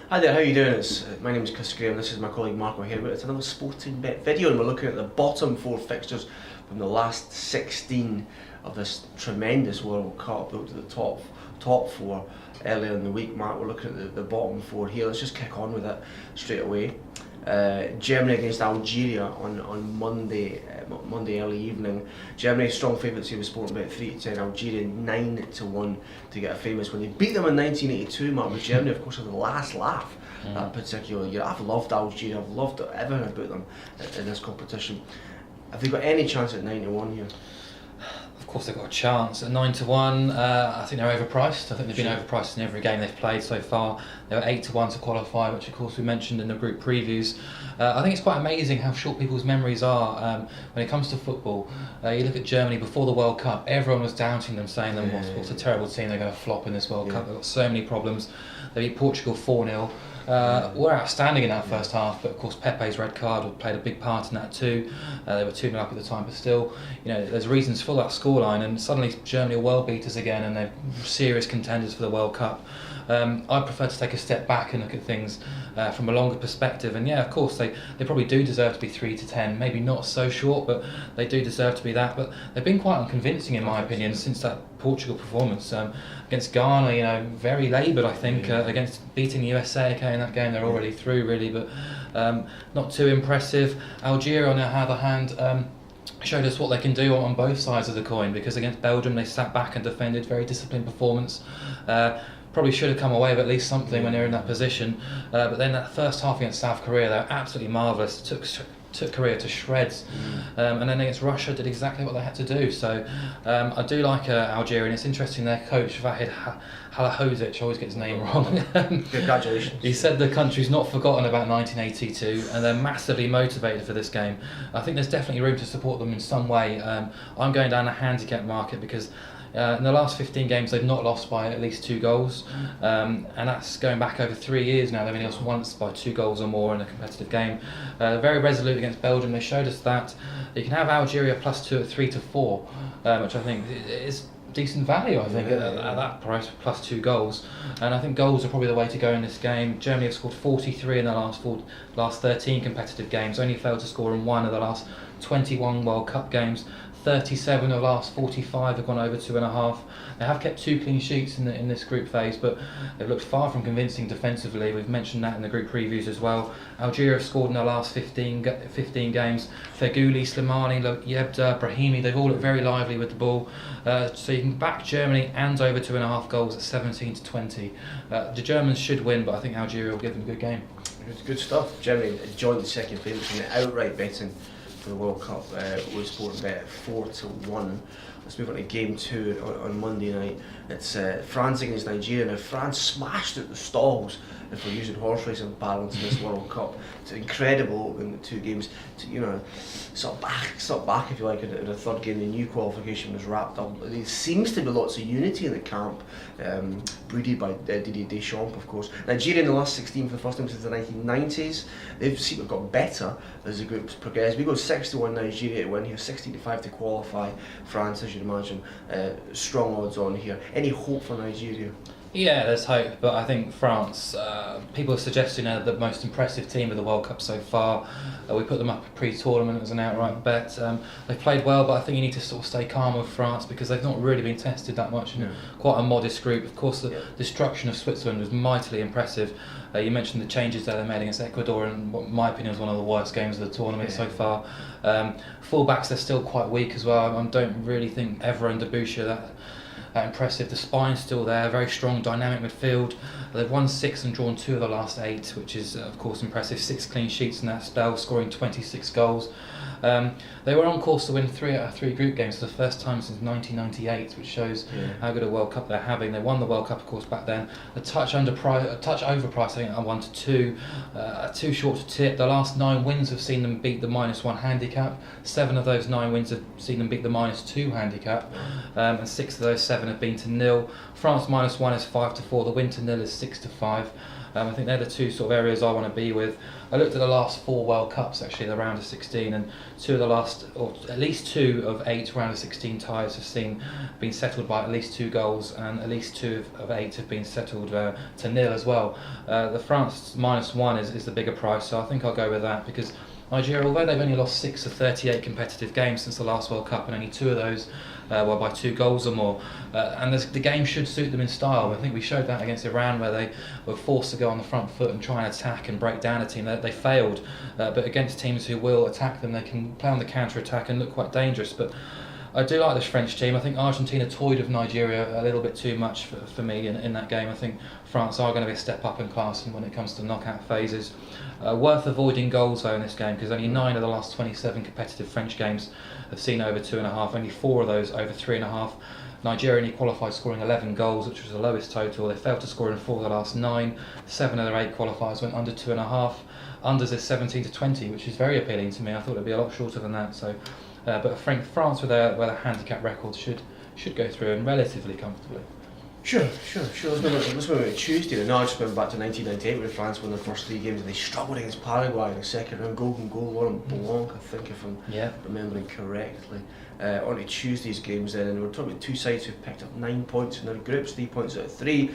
Hi there, how are you doing? My name is Chris Graham, this is my colleague Marco here. It's another sporting bet video and we're looking at the bottom four fixtures from the last 16 of this tremendous World Cup. We looked at the top four earlier in the week, Mark. We're looking at the bottom four here. Let's just kick on with it straight away. Germany against Algeria on Monday early evening. Germany strong favourites here with Sportingbet 3-10. Algeria 9-1 to get a famous win. They beat them in 1982, Mark. But Germany, of course, had the last laugh that particular year. I've loved Algeria. I've loved everything about them in this competition. Have they got any chance at 9-1 here? Of course they've got a chance. At 9-1, I think they're overpriced. I think they've been overpriced in every game they've played so far. They were 8-1 to qualify, which of course we mentioned in the group previews. I think it's quite amazing how short people's memories are when it comes to football. You look at Germany before the World Cup, everyone was doubting them, saying what's a terrible team, they're going to flop in this World Cup. They've got so many problems. They beat Portugal 4-0. Were outstanding in that first half, but of course Pepe's red card played a big part in that too. They were 2-0 up at the time, but still, there's reasons for that scoreline, and suddenly Germany are world beaters again, and they're serious contenders for the World Cup. I prefer to take a step back and look at things from a longer perspective, and yeah, of course they probably do deserve to be 3-10, maybe not so short, but they do deserve to be that. But they've been quite unconvincing in my opinion since that Portugal performance against Ghana. Very laboured, I think, against beating the USA. Okay, in that game they're already through really, but not too impressive. Algeria on the other hand showed us what they can do on both sides of the coin, because against Belgium they sat back and defended, very disciplined performance. Probably should have come away with at least something when they're in that position, but then that first half against South Korea, they were absolutely marvellous. Took Korea to shreds, and then against Russia did exactly what they had to do. So I do like Algeria, and it's interesting their coach Vahid Halilhodžić, I always get his name wrong. Congratulations. He said the country's not forgotten about 1982 and they're massively motivated for this game. I think there's definitely room to support them in some way. I'm going down the handicap market because in the last 15 games they've not lost by at least 2 goals, and that's going back over 3 years now. They've only lost once by 2 goals or more in a competitive game. Very resolute against Belgium. They showed us that. You can have Algeria +2 at 3-4, which I think is decent value, I think, at that price, +2 goals. And I think goals are probably the way to go in this game. Germany have scored 43 in the last 13 competitive games, only failed to score in 1 of the last 21 World Cup games. 37 of the last 45 have gone over 2.5. They have kept 2 clean sheets in this group phase, but they've looked far from convincing defensively. We've mentioned that in the group previews as well. Algeria have scored in the last 15 games. Feghouli, Slimani, Yebda, Brahimi, they've all looked very lively with the ball. So you can back Germany and over 2.5 goals at 17-20. The Germans should win, but I think Algeria will give them a good game. Good stuff. Germany joined the second favourites in the outright betting for the World Cup with Sportingbet 4-1. Let's move on to game 2 on Monday night. It's France against Nigeria. Now France smashed out the stalls, if we're using horse racing balance in this World Cup. It's incredible in the 2 games. Sort of back if you like in the third game. The new qualification was wrapped up. There seems to be lots of unity in the camp, brooded by Didier Deschamps, of course. Nigeria in the last 16 for the first time since the 1990s. They've seemed to have got better as the group's progressed. We go 6-1 Nigeria to win here, 16-5 to qualify. France, as you'd imagine, strong odds on here. Any hope for Nigeria? Yeah, there's hope, but I think France, people are suggesting they're the most impressive team of the World Cup so far. We put them up pre-tournament as an outright bet. They've played well, but I think you need to sort of stay calm with France because they've not really been tested that much in quite a modest group. Of course, the destruction of Switzerland was mightily impressive. You mentioned the changes that they made against Ecuador, and what in my opinion was one of the worst games of the tournament so far. Fullbacks, they're still quite weak as well. I don't really think Evra and Debuchy that impressive. The spine's still there, very strong dynamic midfield. They've won 6 and drawn 2 of the last 8, which is of course impressive. 6 clean sheets in that spell, scoring 26 goals. They were on course to win 3 out of 3 group games for the first time since 1998, which shows how good a World Cup they're having. They won the World Cup, of course, back then. A touch overpriced, I think, at 1-2. Too short to tip. The last 9 wins have seen them beat the -1 handicap. 7 of those 9 wins have seen them beat the -2 handicap, and 6 of those 7 have been to nil. France -1 is 5-4. The win to nil is 6-5. I think they're the two sort of areas I want to be with. I looked at the last 4 World Cups, actually, the round of 16, and at least 2 of 8 round of 16 ties have been settled by at least 2 goals, and at least 2 of 8 have been settled to nil as well. The France -1 is the bigger price, so I think I'll go with that, because Nigeria, although they've only lost 6 of 38 competitive games since the last World Cup, and only 2 of those were by 2 goals or more, and the game should suit them in style. I think we showed that against Iran, where they were forced to go on the front foot and try and attack and break down a team. They failed, but against teams who will attack them, they can play on the counter-attack and look quite dangerous. But I do like this French team. I think Argentina toyed with Nigeria a little bit too much for me in that game. I think France are going to be a step up in class when it comes to knockout phases. Worth avoiding goals though in this game, because only 9 of the last 27 competitive French games have seen over 2.5. Only 4 of those over 3.5. Nigeria only qualified scoring 11 goals, which was the lowest total. They failed to score in 4 of the last 9. 7 of their 8 qualifiers went under 2.5. Unders is 17 to 20, which is very appealing to me. I thought it'd be a lot shorter than that. So, but I think France with their handicap record should go through, and relatively comfortably. Sure. Let's move on to Tuesday. Now I just went back to 1998 when France won their first 3 games, and they struggled against Paraguay in the second round. Golden goal, Laurent Blanc, I think, if I'm remembering correctly. On to Tuesday's games then, and we're talking about 2 sides who've picked up 9 points in their groups, 3 points out of 3.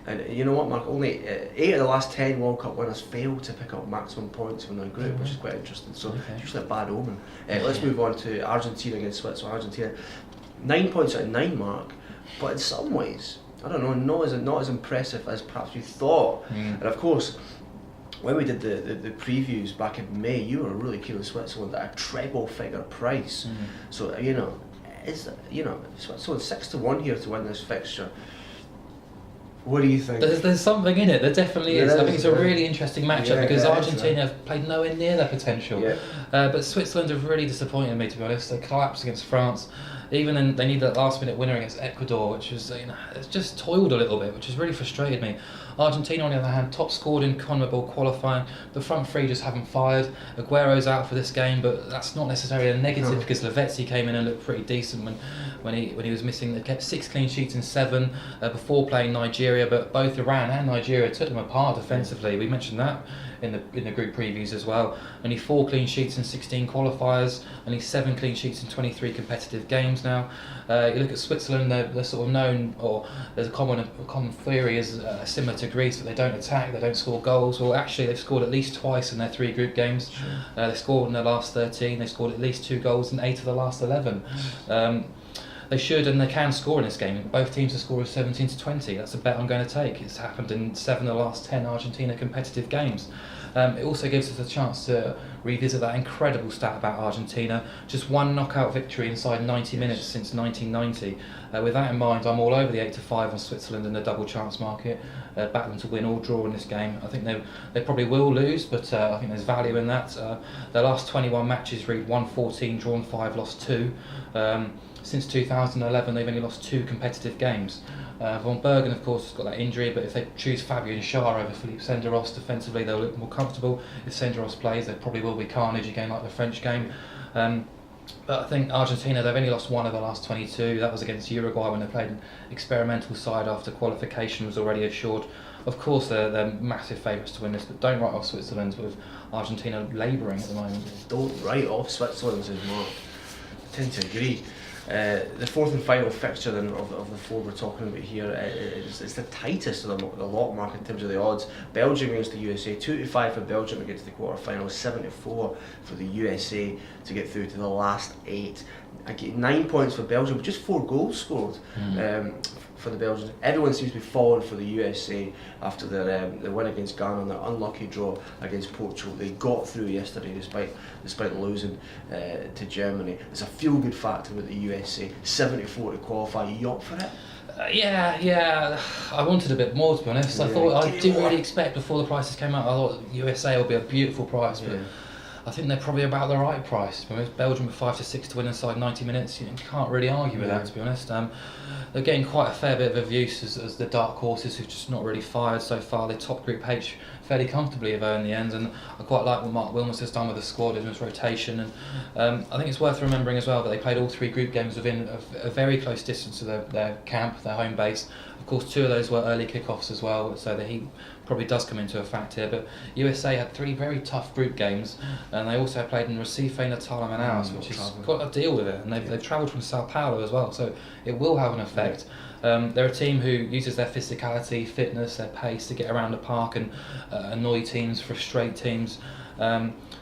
And you know what, Mark? Only 8 of the last 10 World Cup winners failed to pick up maximum points from their group, which is quite interesting. So it's usually a bad omen. Let's move on to Argentina against Switzerland. Argentina, 9 points out of 9, Mark. But in some ways, I don't know, not as impressive as perhaps we thought. And of course, when we did the previews back in May, you were really keen on Switzerland at a treble figure price. So Switzerland 6 to 1 here to win this fixture. What do you think? There's something in it. There definitely is. I think it's a really interesting matchup because Argentina have played nowhere near their potential. But Switzerland have really disappointed me, to be honest. They collapsed against France. Even then, they needed that last-minute winner against Ecuador, which was, it's just toiled a little bit, which has really frustrated me. Argentina, on the other hand, top scored in CONMEBOL qualifying. The front three just haven't fired. Aguero's out for this game, but that's not necessarily a negative because Lavezzi came in and looked pretty decent when he was missing. They kept 6 clean sheets in 7 before playing Nigeria, but both Iran and Nigeria took them apart defensively. We mentioned that in the group previews as well. Only 4 clean sheets in 16 qualifiers, only 7 clean sheets in 23 competitive games now. You look at Switzerland, they're sort of known, or there's a common theory is similar to Greece, that they don't attack, they don't score goals. Well, actually, they've scored at least twice in their 3 group games. They scored in their last 13, they scored at least 2 goals in 8 of the last 11. They should and they can score in this game. Both teams have scored 17 to 20. That's a bet I'm going to take. It's happened in 7 of the last 10 Argentina competitive games. It also gives us a chance to revisit that incredible stat about Argentina. Just 1 knockout victory inside 90 minutes since 1990. With that in mind, I'm all over the 8 to 5 on Switzerland in the double chance market. Battling to win or draw in this game. I think they probably will lose, but I think there's value in that. Their last 21 matches read 1-14, drawn 5, lost 2. Since 2011, they've only lost 2 competitive games. Von Bergen, of course, has got that injury, but if they choose Fabian Schär over Philippe Senderos defensively, they'll look more comfortable. If Senderos plays, there probably will be carnage again, like the French game. But I think Argentina, they've only lost 1 of the last 22. That was against Uruguay when they played an experimental side after qualification was already assured. Of course, they're massive favourites to win this, but don't write off Switzerland with Argentina labouring at the moment. Don't write off Switzerland, says Mark. I tend to agree. The 4th and final fixture then of the 4 we're talking about here is the tightest of the lot, Mark, in terms of the odds. Belgium against the USA, 2 to 5 for Belgium to get to the quarterfinals, 7 to 4 for the USA to get through to the last 8. I get 9 points for Belgium, but just 4 goals scored for the Belgians. Everyone seems to be falling for the USA after their win against Ghana and their unlucky draw against Portugal. They got through yesterday despite losing to Germany. It's a feel-good factor with the USA. 74 to qualify. You up for it? Yeah. I wanted a bit more, to be honest. I didn't really expect before the prices came out. I thought USA would be a beautiful price, but I think they're probably about the right price. Belgium with 5 to 6 to win inside 90 minutes. You can't really argue with that, to be honest. They're getting quite a fair bit of abuse as the dark horses who've just not really fired so far. They top Group H fairly comfortably in the end, and I quite like what Mark Wilmers has done with the squad in his rotation. And I think it's worth remembering as well that they played all 3 group games within a very close distance to their camp, their home base. Of course, 2 of those were early kick-offs as well, so the heat probably does come into effect here. But USA had 3 very tough group games, and they also played in Recife, Natal and Manaus, which has got to deal with it. And they've travelled from Sao Paulo as well, so it will have an effect. They're a team who uses their physicality, fitness, their pace to get around the park and annoy teams, frustrate teams.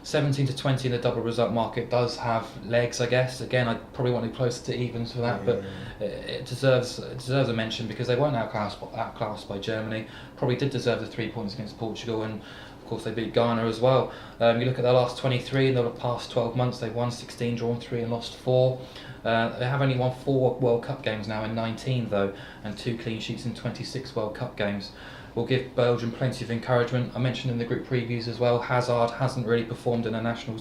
17 to 20 in the double result market does have legs, I guess. Again, I probably want to be closer to evens for that, but it deserves a mention because they weren't outclassed by Germany. Probably did deserve the 3 points against Portugal, and of course they beat Ghana as well. You look at their last 23 in the past 12 months, they've won 16, drawn 3 and lost 4. They have only won 4 World Cup games now in 19 though, and 2 clean sheets in 26 World Cup games. Will give Belgium plenty of encouragement. I mentioned in the group previews as well, Hazard hasn't really performed in a national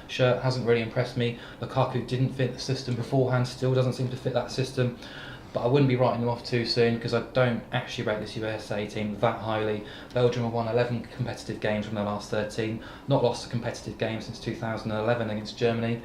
shirt, hasn't really impressed me. Lukaku didn't fit the system beforehand, still doesn't seem to fit that system. But I wouldn't be writing them off too soon because I don't actually rate this USA team that highly. Belgium have won 11 competitive games from their last 13, not lost a competitive game since 2011 against Germany.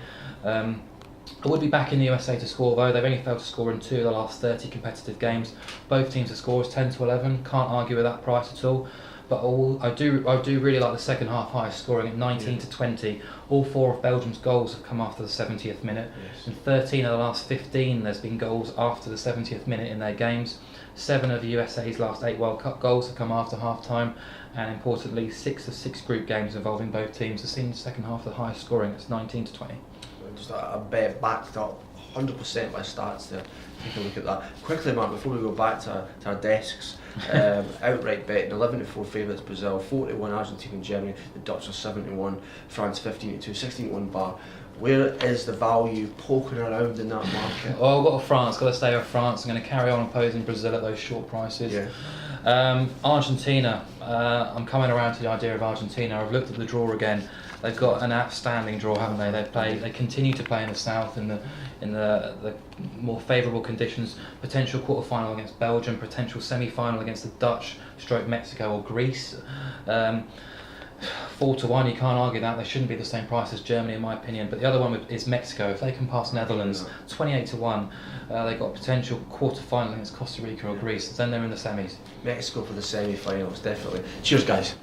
I would be backing the USA to score though. They've only failed to score in 2 of the last 30 competitive games. Both teams' scores 10 to 11. Can't argue with that price at all. But I do really like the second half high scoring at 19 to 20. All 4 of Belgium's goals have come after the 70th minute. In 13 of the last 15 there's been goals after the 70th minute in their games. 7 of the USA's last 8 World Cup goals have come after half time, and importantly 6 of 6 group games involving both teams have seen the second half the highest scoring. It's 19 to 20. Just a bet backed up 100% by stats there. Take a look at that. Quickly, Mark, before we go back to our desks, outright betting 11 to 4 favourites Brazil, 4 to 1 Argentina and Germany, the Dutch are 7 to 1, France 15 to 2, 16 to 1 bar. Where is the value poking around in that market? Oh, I've got France, got to stay with France. I'm going to carry on opposing Brazil at those short prices. Argentina, I'm coming around to the idea of Argentina. I've looked at the draw again. They've got an outstanding draw, haven't they? They continue to play in the south in the more favourable conditions. Potential quarter-final against Belgium, potential semi-final against the Dutch, Mexico or Greece. 4 to 1, you can't argue that. They shouldn't be the same price as Germany in my opinion. But the other one is Mexico. If they can pass Netherlands, 28 to 1, they've got a potential quarter-final against Costa Rica or Greece. Then they're in the semis. Mexico for the semi-finals, definitely. Cheers, guys.